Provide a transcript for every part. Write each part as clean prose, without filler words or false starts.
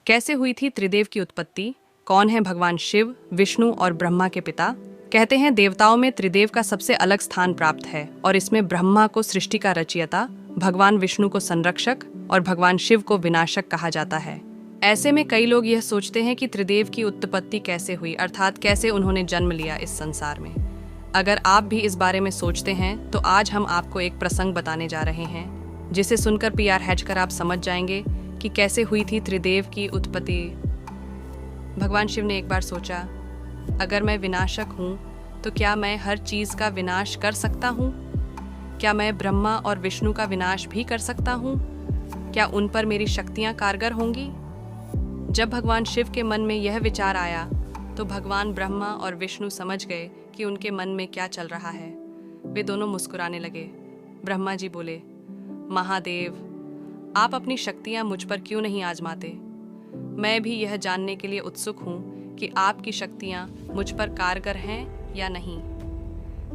कैसे हुई थी त्रिदेव की उत्पत्ति? कौन है भगवान शिव, विष्णु और ब्रह्मा के पिता? कहते हैं देवताओं में त्रिदेव का सबसे अलग स्थान प्राप्त है और इसमें ब्रह्मा को सृष्टि का रचयिता, भगवान विष्णु को संरक्षक और भगवान शिव को विनाशक कहा जाता है। ऐसे में कई लोग यह सोचते हैं कि त्रिदेव की उत्पत्ति कैसे हुई, अर्थात कैसे उन्होंने जन्म लिया इस संसार में। अगर आप भी इस बारे में सोचते हैं तो आज हम आपको एक प्रसंग बताने जा रहे हैं जिसे सुनकर पीआर हैचकर आप समझ जाएंगे कि कैसे हुई थी त्रिदेव की उत्पत्ति। भगवान शिव ने एक बार सोचा, अगर मैं विनाशक हूँ तो क्या मैं हर चीज़ का विनाश कर सकता हूँ? क्या मैं ब्रह्मा और विष्णु का विनाश भी कर सकता हूँ? क्या उन पर मेरी शक्तियाँ कारगर होंगी? जब भगवान शिव के मन में यह विचार आया तो भगवान ब्रह्मा और विष्णु समझ गए कि उनके मन में क्या चल रहा है। वे दोनों मुस्कुराने लगे। ब्रह्मा जी बोले, महादेव, आप अपनी शक्तियाँ मुझ पर क्यों नहीं आजमाते? मैं भी यह जानने के लिए उत्सुक हूँ कि आपकी शक्तियाँ मुझ पर कारगर हैं या नहीं।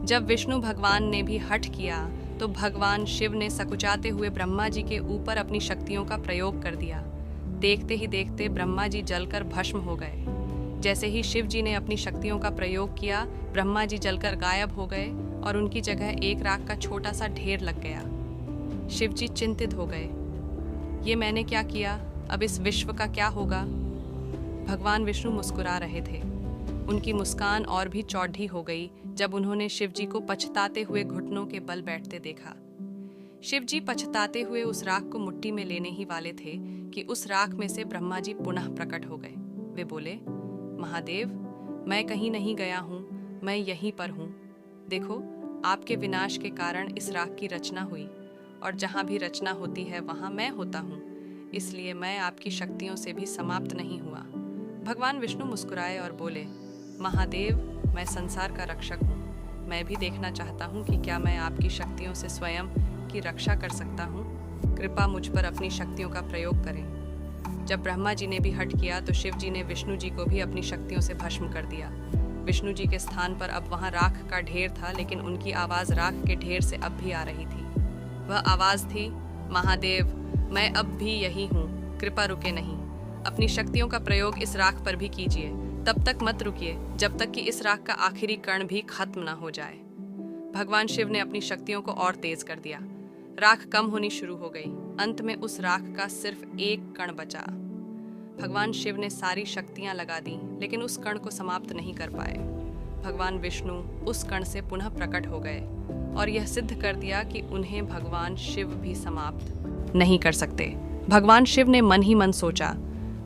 जब विष्णु भगवान ने भी हठ किया तो भगवान शिव ने सकुचाते हुए ब्रह्मा जी के ऊपर अपनी शक्तियों का प्रयोग कर दिया। देखते ही देखते ब्रह्मा जी जलकर भस्म हो गए। जैसे ही शिव जी ने अपनी शक्तियों का प्रयोग किया, ब्रह्मा जी जलकर गायब हो गए और उनकी जगह एक राख का छोटा सा ढेर लग गया। शिव जी चिंतित हो गए, ये मैंने क्या किया? अब इस विश्व का क्या होगा? भगवान विष्णु मुस्कुरा रहे थे। उनकी मुस्कान और भी चौड़ी हो गई जब उन्होंने शिव जी को पछताते हुए घुटनों के बल बैठते देखा। शिव जी पछताते हुए उस राख को मुट्ठी में लेने ही वाले थे कि उस राख में से ब्रह्मा जी पुनः प्रकट हो गए। वे बोले, महादेव, मैं कहीं नहीं गया हूँ, मैं यहीं पर हूँ। देखो, आपके विनाश के कारण इस राख की रचना हुई और जहाँ भी रचना होती है वहाँ मैं होता हूँ, इसलिए मैं आपकी शक्तियों से भी समाप्त नहीं हुआ। भगवान विष्णु मुस्कुराए और बोले, महादेव, मैं संसार का रक्षक हूँ। मैं भी देखना चाहता हूँ कि क्या मैं आपकी शक्तियों से स्वयं की रक्षा कर सकता हूँ। कृपा मुझ पर अपनी शक्तियों का प्रयोग करें। जब ब्रह्मा जी ने भी हट किया तो शिव जी ने विष्णु जी को भी अपनी शक्तियों से भस्म कर दिया। विष्णु जी के स्थान पर अब वहाँ राख का ढेर था, लेकिन उनकी आवाज़ राख के ढेर से अब भी आ रही थी। वह आवाज़ थी, महादेव, मैं अब भी यही हूँ, कृपा रुके नहीं। अपनी शक्तियों का प्रयोग इस राख पर भी कीजिए। तब तक मत रुकिए जब तक कि इस राख का आखिरी कण भी खत्म न हो जाए। भगवान शिव ने अपनी शक्तियों को और तेज कर दिया। राख कम होनी शुरू हो गई। अंत में उस राख का सिर्फ एक कण बचा। भगवान शिव ने सारी शक्तियां लगा दी, लेकिन उस कण को समाप्त नहीं कर पाए। भगवान विष्णु उस कण से पुनः प्रकट हो गए और यह सिद्ध कर दिया कि उन्हें भगवान शिव भी समाप्त नहीं कर सकते। भगवान शिव ने मन ही मन सोचा,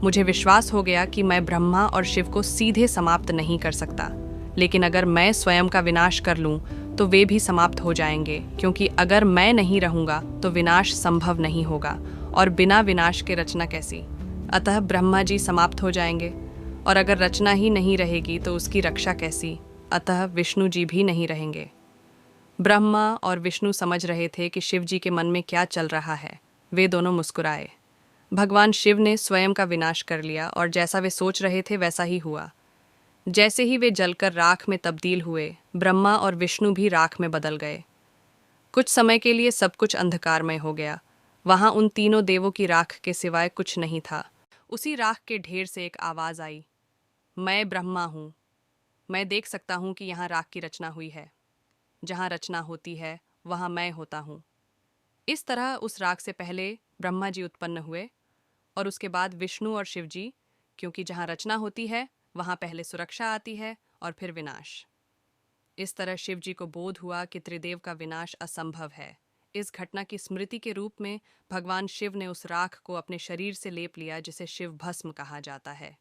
मुझे विश्वास हो गया कि मैं ब्रह्मा और शिव को सीधे समाप्त नहीं कर सकता, लेकिन अगर मैं स्वयं का विनाश कर लूं तो वे भी समाप्त हो जाएंगे, क्योंकि अगर मैं नहीं रहूंगा तो विनाश संभव नहीं होगा और बिना विनाश के रचना कैसी? अतः ब्रह्मा जी समाप्त हो जाएंगे और अगर रचना ही नहीं रहेगी तो उसकी रक्षा कैसी? अतः विष्णु जी भी नहीं रहेंगे। ब्रह्मा और विष्णु समझ रहे थे कि शिव जी के मन में क्या चल रहा है। वे दोनों मुस्कुराए। भगवान शिव ने स्वयं का विनाश कर लिया और जैसा वे सोच रहे थे वैसा ही हुआ। जैसे ही वे जलकर राख में तब्दील हुए, ब्रह्मा और विष्णु भी राख में बदल गए। कुछ समय के लिए सब कुछ अंधकारमय हो गया। वहां उन तीनों देवों की राख के सिवाय कुछ नहीं था। उसी राख के ढेर से एक आवाज आई, मैं ब्रह्मा हूँ। मैं देख सकता हूँ कि यहाँ राख की रचना हुई है। जहाँ रचना होती है वहाँ मैं होता हूँ। इस तरह उस राख से पहले ब्रह्मा जी उत्पन्न हुए और उसके बाद विष्णु और शिव जी, क्योंकि जहाँ रचना होती है वहाँ पहले सुरक्षा आती है और फिर विनाश। इस तरह शिव जी को बोध हुआ कि त्रिदेव का विनाश असंभव है। इस घटना की स्मृति के रूप में भगवान शिव ने उस राख को अपने शरीर से लेप लिया, जिसे शिव भस्म कहा जाता है।